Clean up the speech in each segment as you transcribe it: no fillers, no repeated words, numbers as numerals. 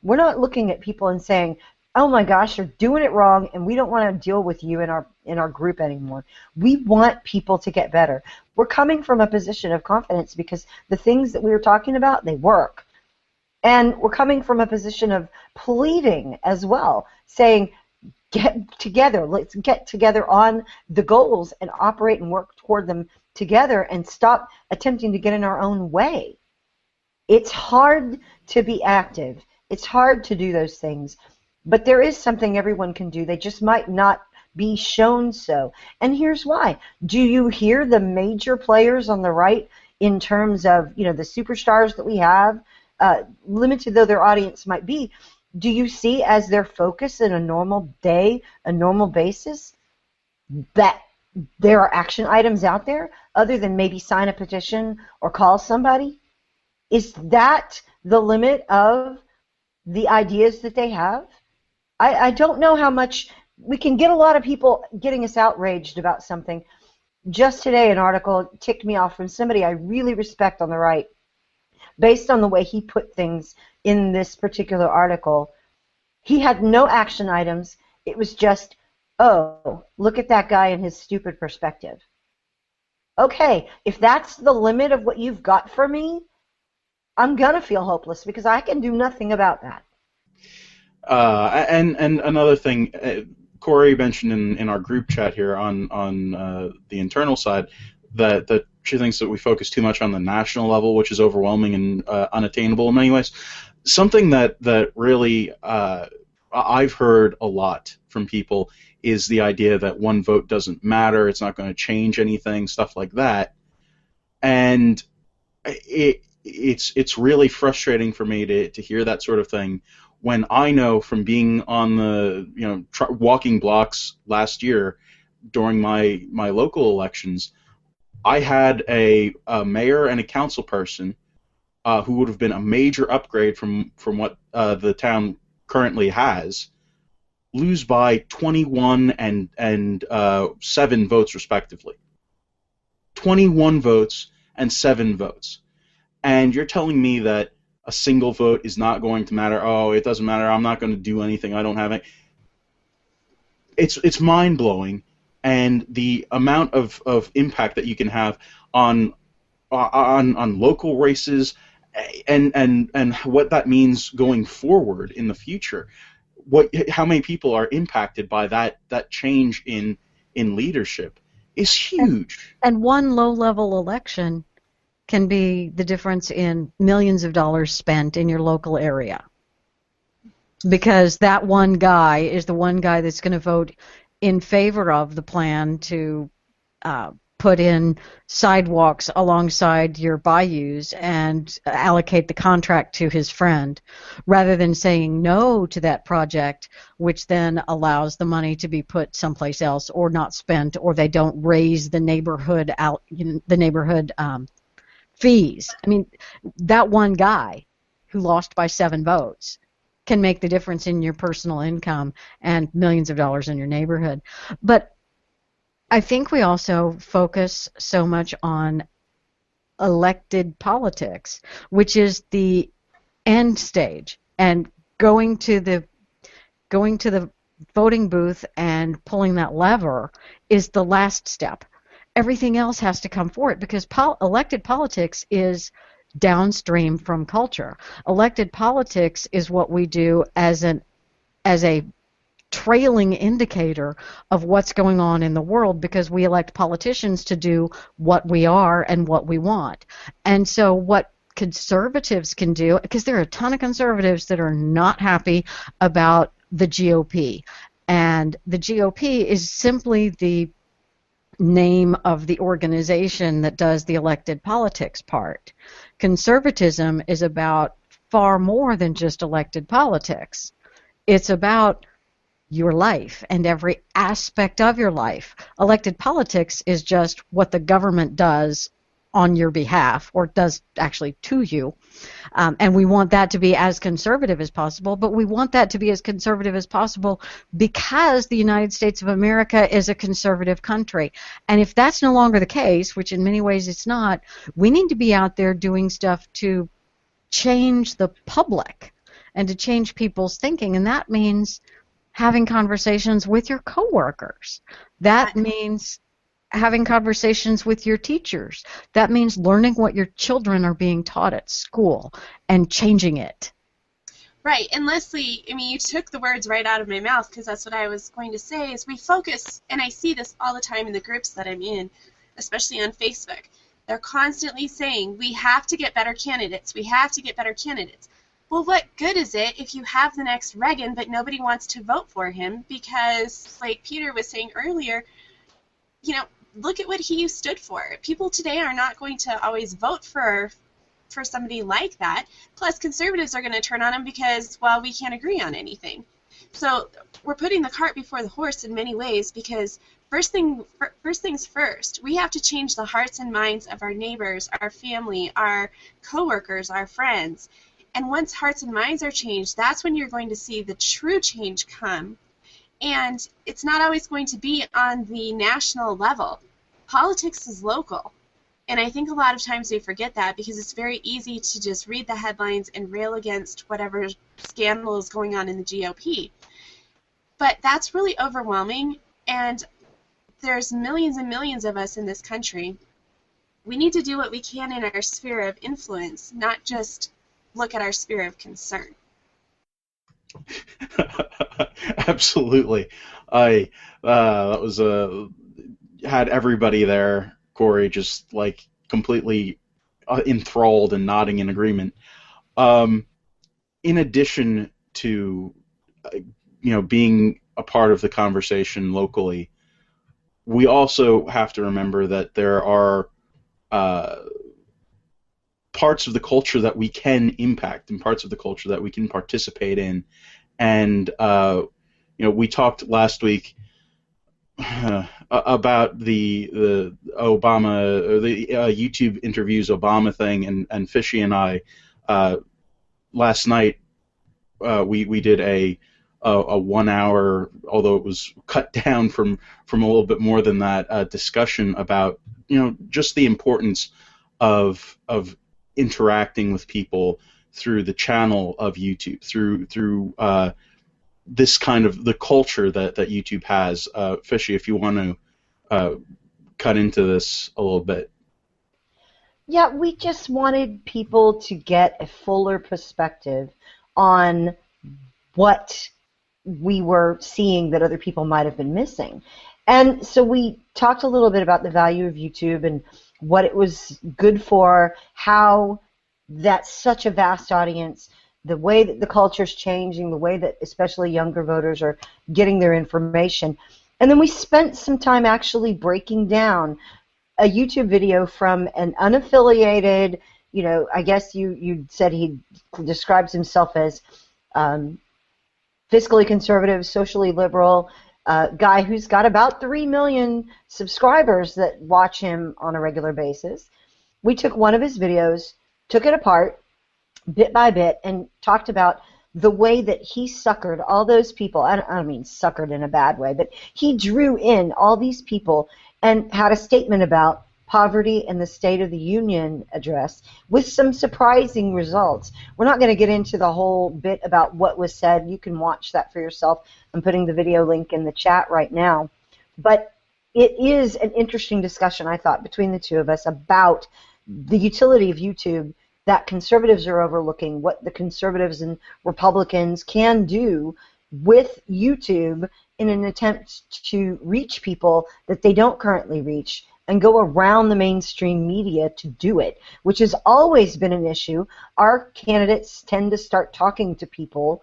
We're not looking at people and saying, oh my gosh, you're doing it wrong, and we don't want to deal with you in our group anymore. We want people to get better. We're coming from a position of confidence because the things that we were talking about, they work. And we're coming from a position of pleading as well, saying, get together, let's get together on the goals and operate and work toward them together and stop attempting to get in our own way. It's hard to be active. It's hard to do those things. But there is something everyone can do. They just might not be shown so. And here's why. Do you hear the major players on the right in terms of, the superstars that we have, limited though their audience might be, do you see as their focus in a normal day, a normal basis, that there are action items out there other than maybe sign a petition or call somebody? Is that the limit of the ideas that they have? I don't know how much we can get a lot of people getting us outraged about something. Just today, an article ticked me off from somebody I really respect on the right, based on the way he put things in this particular article. He had no action items. It was just, oh, look at that guy and his stupid perspective. Okay, if that's the limit of what you've got for me, I'm going to feel hopeless because I can do nothing about that. And another thing, Cori mentioned in our group chat here on the internal side that she thinks that we focus too much on the national level, which is overwhelming and unattainable in many ways. Something that really I've heard a lot from people is the idea that one vote doesn't matter, it's not going to change anything, stuff like that. And it's really frustrating for me to hear that sort of thing when I know from being on the walking blocks last year during my local elections, I had a mayor and a council person who would have been a major upgrade from what the town currently has, lose by 21 and 7 votes respectively. 21 votes and 7 votes. And you're telling me that a single vote is not going to matter. Oh, it doesn't matter. I'm not going to do anything. I don't have any. It's mind-blowing, and the amount of impact that you can have on local races and what that means going forward in the future. How many people are impacted by that change in leadership is huge. And one low-level election can be the difference in millions of dollars spent in your local area. Because that one guy is the one guy that's going to vote in favor of the plan to put in sidewalks alongside your bayous and allocate the contract to his friend, rather than saying no to that project, which then allows the money to be put someplace else or not spent, or they don't raise the neighborhood fees. I mean, that one guy who lost by 7 votes can make the difference in your personal income and millions of dollars in your neighborhood. But I think we also focus so much on elected politics, which is the end stage, and going to the voting booth and pulling that lever is the last step. Everything else has to come for it, because elected politics is downstream from culture. Elected politics is what we do as a trailing indicator of what's going on in the world, because we elect politicians to do what we are and what we want. And so what conservatives can do, because there are a ton of conservatives that are not happy about the GOP, and the GOP is simply the name of the organization that does the elected politics part. Conservatism is about far more than just elected politics. It's about your life and every aspect of your life. Elected politics is just what the government does on your behalf, or does actually to you. And we want that to be as conservative as possible, but we want that to be as conservative as possible because the United States of America is a conservative country. And if that's no longer the case, which in many ways it's not, we need to be out there doing stuff to change the public and to change people's thinking. And that means having conversations with your coworkers. That means having conversations with your teachers. That means learning what your children are being taught at school and changing it. Right, and Leslie, I mean, you took the words right out of my mouth, because that's what I was going to say, is we focus, and I see this all the time in the groups that I'm in, especially on Facebook. They're constantly saying, we have to get better candidates, we have to get better candidates. Well, what good is it if you have the next Reagan, but nobody wants to vote for him? Because, like Peter was saying earlier, you know, look at what he stood for. People today are not going to always vote for somebody like that. Plus, conservatives are going to turn on him because, well, we can't agree on anything. So we're putting the cart before the horse in many ways, because first things first, we have to change the hearts and minds of our neighbors, our family, our coworkers, our friends. And once hearts and minds are changed, that's when you're going to see the true change come. And it's not always going to be on the national level. Politics is local. And I think a lot of times we forget that, because it's very easy to just read the headlines and rail against whatever scandal is going on in the GOP. But that's really overwhelming, and there's millions and millions of us in this country. We need to do what we can in our sphere of influence, not just look at our sphere of concern. Absolutely. I that was had everybody there, Cori, just like completely enthralled and nodding in agreement. In addition to being a part of the conversation locally, we also have to remember that there are parts of the culture that we can impact and parts of the culture that we can participate in. And we talked last week about the Obama, or the YouTube interviews Obama thing, and Fishy and I last night we did a 1 hour, although it was cut down from a little bit more than that, discussion about just the importance of interacting with people through the channel of YouTube, through this kind of the culture that YouTube has. Fishy, if you want to cut into this a little bit. Yeah, we just wanted people to get a fuller perspective on what we were seeing that other people might have been missing. And so we talked a little bit about the value of YouTube and what it was good for, how that's such a vast audience, the way that the culture's changing, the way that especially younger voters are getting their information. And then we spent some time actually breaking down a YouTube video from an unaffiliated, I guess you said he describes himself as fiscally conservative, socially liberal, guy who's got about 3 million subscribers that watch him on a regular basis. We took one of his videos, took it apart, bit by bit, and talked about the way that he suckered all those people. I don't mean suckered in a bad way, but he drew in all these people and had a statement about poverty and the State of the Union address with some surprising results. We're not going to get into the whole bit about what was said. You can watch that for yourself. I'm putting the video link in the chat right now. But it is an interesting discussion, I thought, between the two of us about the utility of YouTube that conservatives are overlooking, what the conservatives and Republicans can do with YouTube in an attempt to reach people that they don't currently reach and go around the mainstream media to do it, which has always been an issue. Our candidates tend to start talking to people,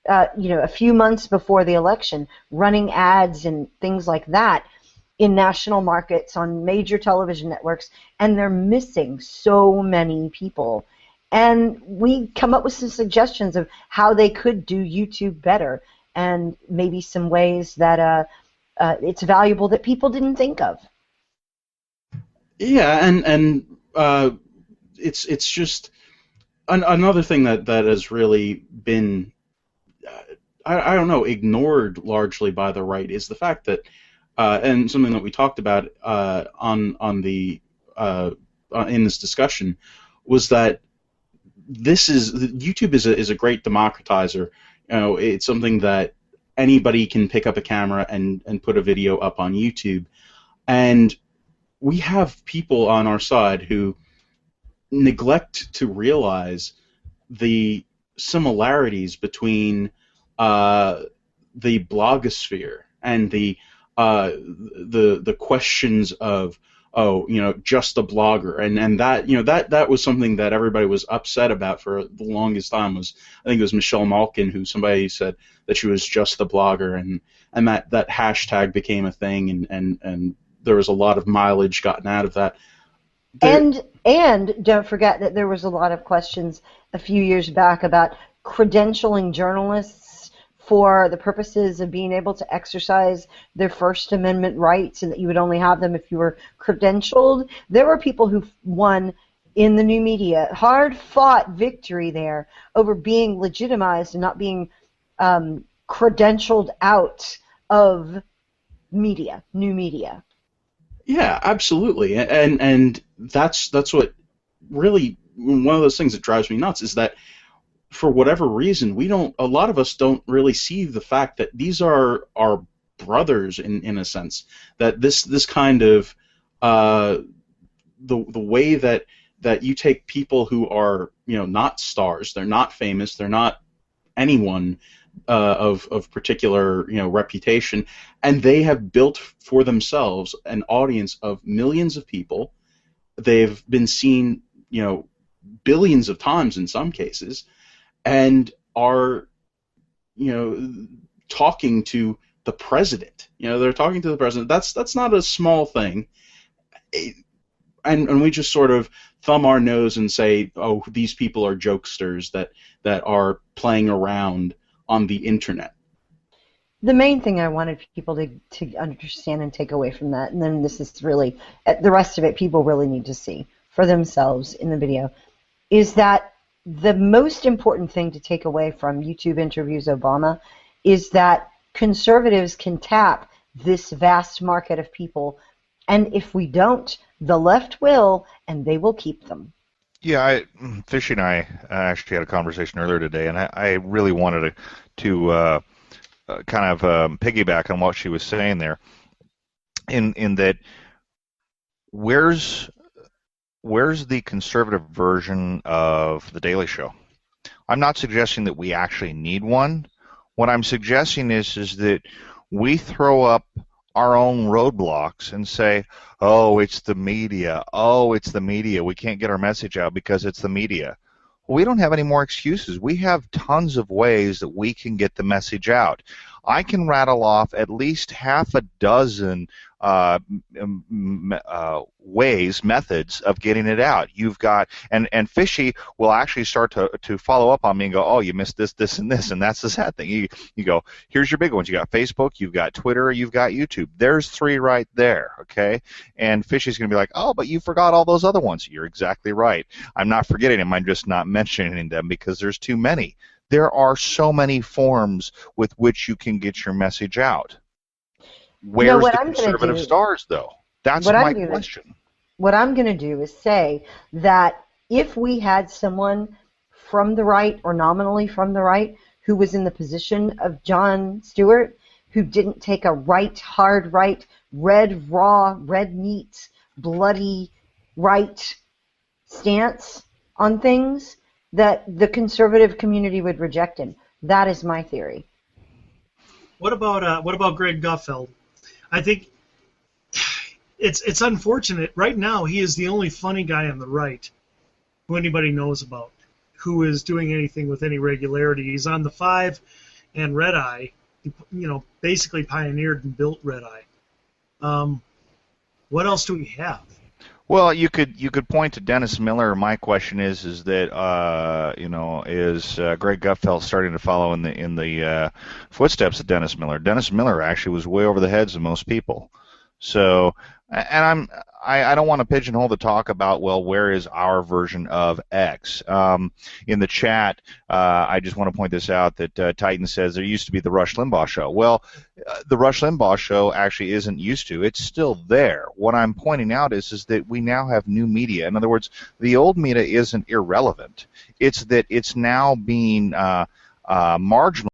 a few months before the election, running ads and things like that in national markets on major television networks, and they're missing so many people. And we come up with some suggestions of how they could do YouTube better, and maybe some ways that it's valuable that people didn't think of. Yeah, and it's just another thing that has really been I don't know, ignored largely by the right is the fact that and something that we talked about in this discussion was that YouTube is a great democratizer. It's something that anybody can pick up a camera and put a video up on YouTube, and we have people on our side who neglect to realize the similarities between the blogosphere and the questions of just a blogger, and that was something that everybody was upset about for the longest time. I think it was Michelle Malkin who somebody said that she was just the blogger, and that hashtag became a thing, and there was a lot of mileage gotten out of that. And don't forget that there was a lot of questions a few years back about credentialing journalists for the purposes of being able to exercise their First Amendment rights, and that you would only have them if you were credentialed. There were people who won in the new media, hard-fought victory there over being legitimized and not being credentialed out of media, new media. Yeah, absolutely, and that's what really one of those things that drives me nuts is that for whatever reason a lot of us don't really see the fact that these are our brothers in a sense, that this kind of the way that you take people who are not stars, they're not famous, they're not anyone of particular reputation, and they have built for themselves an audience of millions of people. They've been seen billions of times in some cases, and are talking to the president. They're talking to the president. That's not a small thing, and we just sort of thumb our nose and say, oh, these people are jokesters that are playing around on the internet. The main thing I wanted people to understand and take away from that, and then this is really, the rest of it people really need to see for themselves in the video, is that the most important thing to take away from YouTube Interviews Obama is that conservatives can tap this vast market of people, and if we don't, the left will, and they will keep them. Yeah, Fishy and I actually had a conversation earlier today, and I really wanted to kind of piggyback on what she was saying there, in that where's the conservative version of The Daily Show? I'm not suggesting that we actually need one. What I'm suggesting is that we throw up our own roadblocks and say, oh, it's the media. Oh, it's the media. We can't get our message out because it's the media. Well, we don't have any more excuses. We have tons of ways that we can get the message out. I can rattle off at least half a dozen methods of getting it out. You've got, and Fishy will actually start to follow up on me and go, oh, you missed this, this, and this, and that's the sad thing. You go, here's your big ones. You got Facebook, you've got Twitter, you've got YouTube. There's 3 right there, okay? And Fishy's going to be like, oh, but you forgot all those other ones. You're exactly right. I'm not forgetting them. I'm just not mentioning them because there's too many. There are so many forms with which you can get your message out. Where's the conservative stars, though? That's my question. What I'm going to do is say that if we had someone from the right or nominally from the right who was in the position of Jon Stewart, who didn't take a hard right, red raw, red meat, bloody right stance on things, that the conservative community would reject him. That is my theory. What about Greg Gutfeld? I think it's unfortunate. Right now, he is the only funny guy on the right who anybody knows about, who is doing anything with any regularity. He's on the 5 and Red Eye. He, basically pioneered and built Red Eye. What else do we have? Well, you could point to Dennis Miller. My question is that is Greg Gutfeld starting to follow in the footsteps of Dennis Miller? Dennis Miller actually was way over the heads of most people. So And I don't want to pigeonhole the talk about, well, where is our version of X? In the chat, I just want to point this out that Titan says there used to be the Rush Limbaugh show. Well, the Rush Limbaugh show actually isn't used to. It's still there. What I'm pointing out is that we now have new media. In other words, the old media isn't irrelevant. It's that it's now being marginalized